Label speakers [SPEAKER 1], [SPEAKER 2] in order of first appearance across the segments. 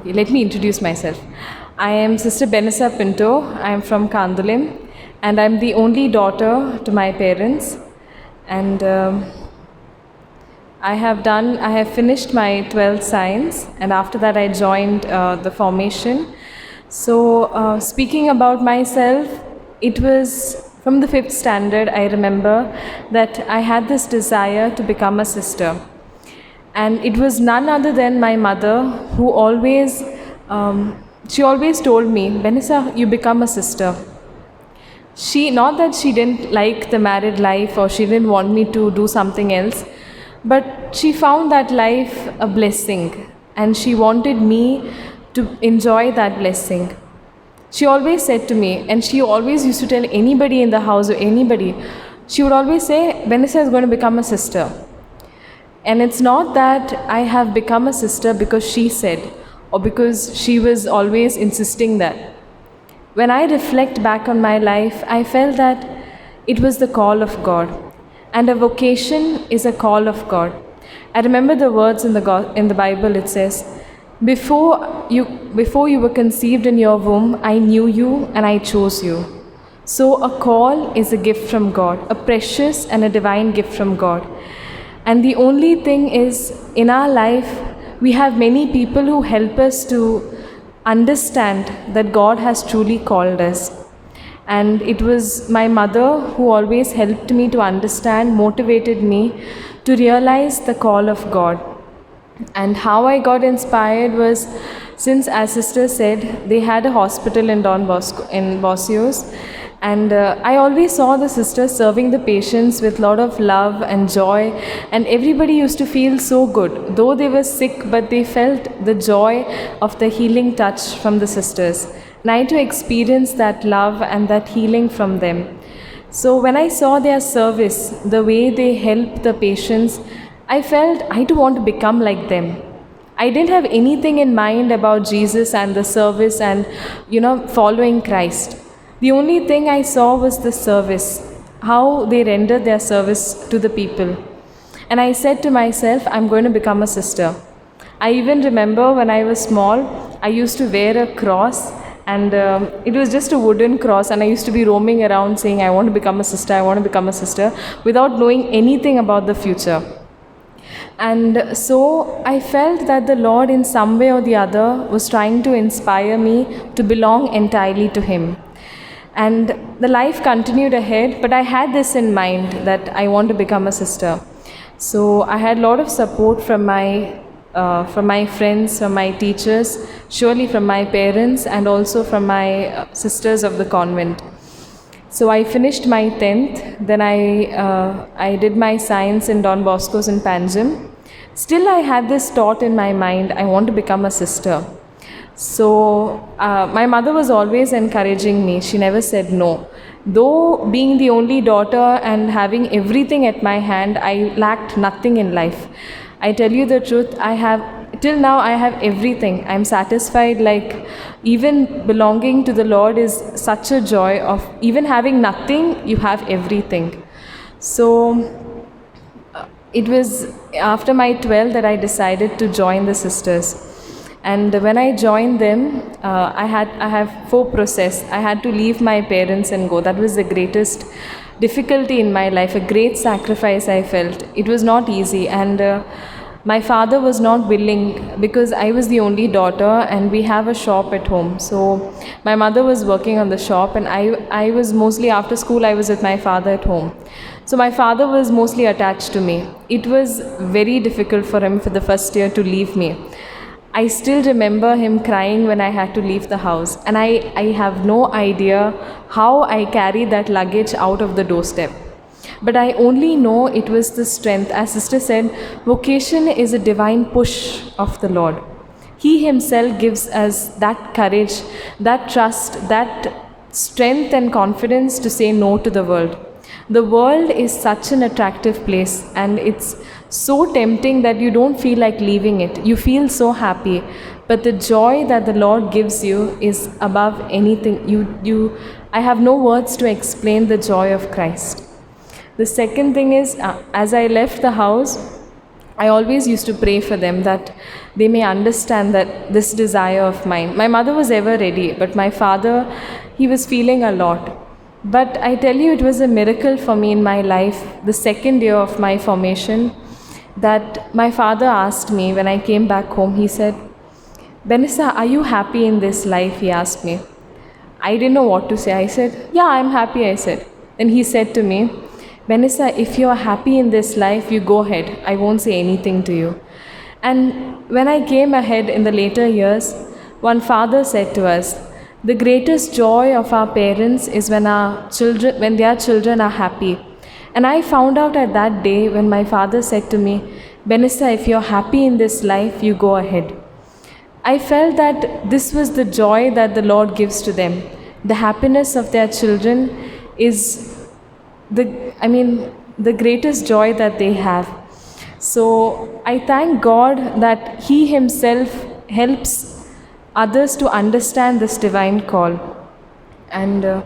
[SPEAKER 1] Okay, let me introduce myself. I am Sister Benessa Pinto. I am from Kandulim, and I'm the only daughter to my parents. And I have finished my 12th science, and after that I joined the formation. So, speaking about myself, it was from the 5th standard. I remember that I had this desire to become a sister. And it was none other than my mother who she always told me, Benessa, you become a sister. Not that she didn't like the married life or she didn't want me to do something else, but she found that life a blessing and she wanted me to enjoy that blessing. She always said to me, and she always used to tell anybody in the house or anybody, she would always say, Benessa is going to become a sister. And it's not that I have become a sister because she said, or because she was always insisting that. When I reflect back on my life, I felt that it was the call of God. And a vocation is a call of God. I remember the words in the Bible, it says, before you were conceived in your womb, I knew you and I chose you. So a call is a gift from God, a precious and a divine gift from God. And the only thing is, in our life, we have many people who help us to understand that God has truly called us. And it was my mother who always helped me to understand, motivated me to realize the call of God. And how I got inspired was, since, as sister said, they had a hospital in Don Bosco, in Bosios. And I always saw the sisters serving the patients with a lot of love and joy, and everybody used to feel so good. Though they were sick, but they felt the joy of the healing touch from the sisters. And I had to experience that love and that healing from them. So when I saw their service, the way they helped the patients, I felt I too want to become like them. I didn't have anything in mind about Jesus and the service and, following Christ. The only thing I saw was the service, how they rendered their service to the people. And I said to myself, I'm going to become a sister. I even remember when I was small, I used to wear a cross, and it was just a wooden cross, and I used to be roaming around saying, I want to become a sister, I want to become a sister, without knowing anything about the future. And so I felt that the Lord, in some way or the other, was trying to inspire me to belong entirely to Him. And the life continued ahead, but I had this in mind that I want to become a sister. So I had a lot of support from my friends, from my teachers, surely from my parents, and also from my sisters of the convent. So I finished my 10th, then I did my science in Don Bosco's in Panjim. Still I had this thought in my mind, I want to become a sister. So my mother was always encouraging me. She never said no. Though being the only daughter and having everything at my hand, I lacked nothing in life. I tell you the truth, till now I have everything. I'm satisfied, like even belonging to the Lord is such a joy of even having nothing, you have everything. So it was after my 12th that I decided to join the sisters. And when I joined them, I have 4 process. I had to leave my parents and go. That was the greatest difficulty in my life, a great sacrifice I felt. It was not easy, and my father was not willing because I was the only daughter and we have a shop at home. So my mother was working on the shop, and I was mostly after school, I was with my father at home. So my father was mostly attached to me. It was very difficult for him for the first year to leave me. I still remember him crying when I had to leave the house, and I have no idea how I carried that luggage out of the doorstep. But I only know it was the strength. As sister said, vocation is a divine push of the Lord. He Himself gives us that courage, that trust, that strength and confidence to say no to the world. The world is such an attractive place, and it's so tempting that you don't feel like leaving it. You feel so happy, but the joy that the Lord gives you is above anything. I have no words to explain the joy of Christ. The second thing is, as I left the house, I always used to pray for them that they may understand that this desire of mine. My mother was ever ready, but my father, he was feeling a lot. But I tell you, it was a miracle for me in my life, the second year of my formation, that my father asked me when I came back home, he said, Benessa, are you happy in this life? He asked me. I didn't know what to say. I said, yeah, I'm happy, I said. Then he said to me, Vanessa, if you're happy in this life, you go ahead. I won't say anything to you. And when I came ahead in the later years, one father said to us, the greatest joy of our parents is when their children are happy. And I found out at that day when my father said to me, Vanessa, if you're happy in this life, you go ahead. I felt that this was the joy that the Lord gives to them. The happiness of their children is the greatest joy that they have. So I thank God that He Himself helps others to understand this divine call. And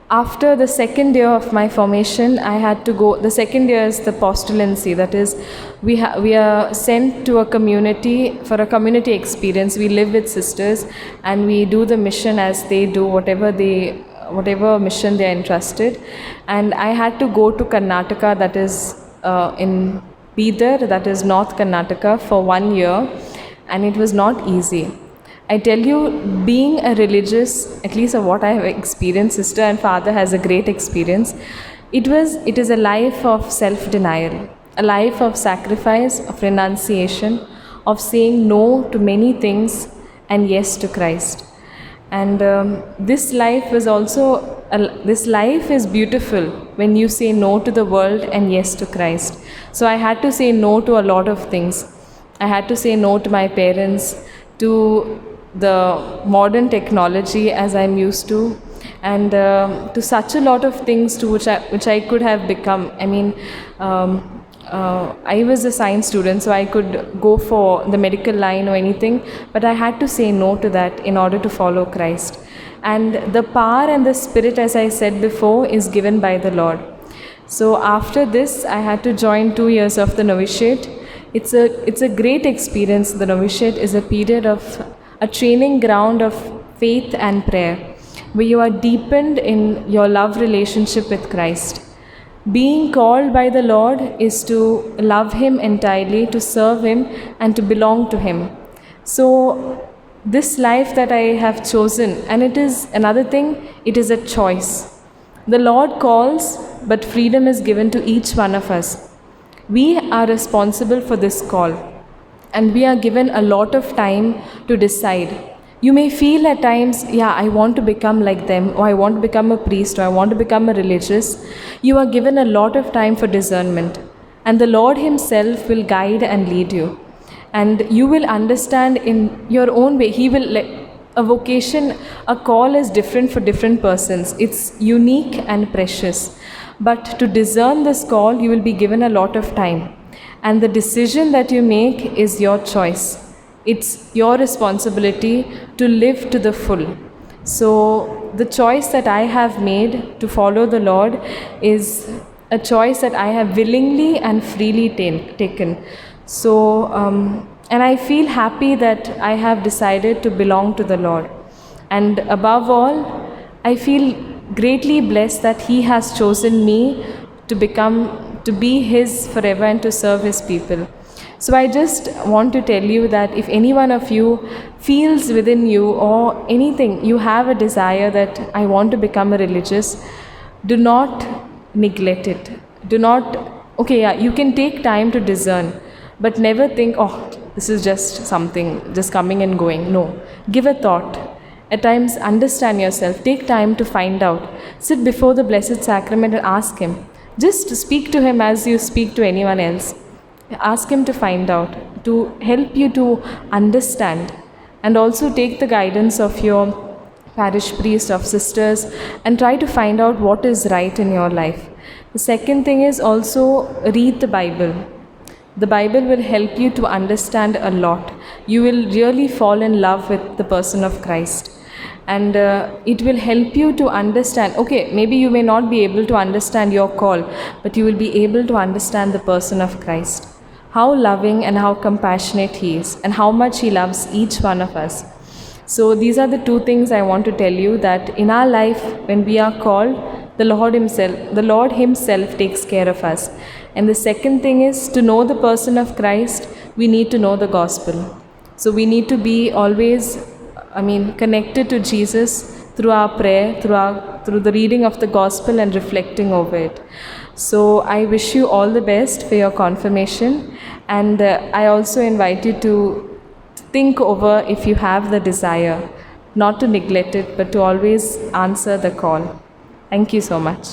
[SPEAKER 1] after the second year of my formation, I had to go. The second year is the postulancy. That is, we are sent to a community for a community experience. We live with sisters and we do the mission as they do, whatever mission they are entrusted. And I had to go to Karnataka, that is in Bidar, that is North Karnataka, for 1 year, and it was not easy. I tell you, being a religious, at least of what I have experienced, sister and father has a great experience. It is a life of self-denial, a life of sacrifice, of renunciation, of saying no to many things and yes to Christ. And this life is beautiful when you say no to the world and yes to Christ. So I had to say no to a lot of things. I had to say no to my parents, to the modern technology as I'm used to, and to such a lot of things to which I could have become. I was a science student, so I could go for the medical line or anything, but I had to say no to that in order to follow Christ. And the power and the spirit, as I said before, is given by the Lord. So after this, I had to join 2 years of the novitiate. It's a great experience. The novitiate is a period of a training ground of faith and prayer, where you are deepened in your love relationship with Christ. Being called by the Lord is to love Him entirely, to serve Him, and to belong to Him. So this life that I have chosen, and it is another thing, it is a choice. The Lord calls, but freedom is given to each one of us. We are responsible for this call. And we are given a lot of time to decide. You may feel at times, I want to become like them, or I want to become a priest, or I want to become a religious. You are given a lot of time for discernment. And the Lord Himself will guide and lead you. And you will understand in your own way. A vocation, a call is different for different persons. It's unique and precious. But to discern this call, you will be given a lot of time. And the decision that you make is your choice. It's your responsibility to live to the full. So the choice that I have made to follow the Lord is a choice that I have willingly and freely taken. So, and I feel happy that I have decided to belong to the Lord. And above all, I feel greatly blessed that He has chosen me to be His forever and to serve His people. So I just want to tell you that if any one of you feels within you or anything, you have a desire that I want to become a religious, do not neglect it. You can take time to discern, but never think, this is just something, just coming and going. No, give a thought. At times, understand yourself. Take time to find out. Sit before the Blessed Sacrament and ask Him. Just speak to Him as you speak to anyone else. Ask Him to find out, to help you to understand, and also take the guidance of your parish priest, of sisters, and try to find out what is right in your life. The second thing is also read the Bible. The Bible will help you to understand a lot. You will really fall in love with the person of Christ. And it will help you to understand, maybe you may not be able to understand your call, but you will be able to understand the person of Christ. how loving and how compassionate He is, and how much He loves each one of us. So these are the two things I want to tell you, that in our life, when we are called, the Lord Himself takes care of us. And the second thing is, to know the person of Christ, we need to know the gospel. So we need to be always, connected to Jesus through our prayer, through the reading of the gospel and reflecting over it. So I wish you all the best for your confirmation, and I also invite you to think over, if you have the desire, not to neglect it, but to always answer the call. Thank you so much.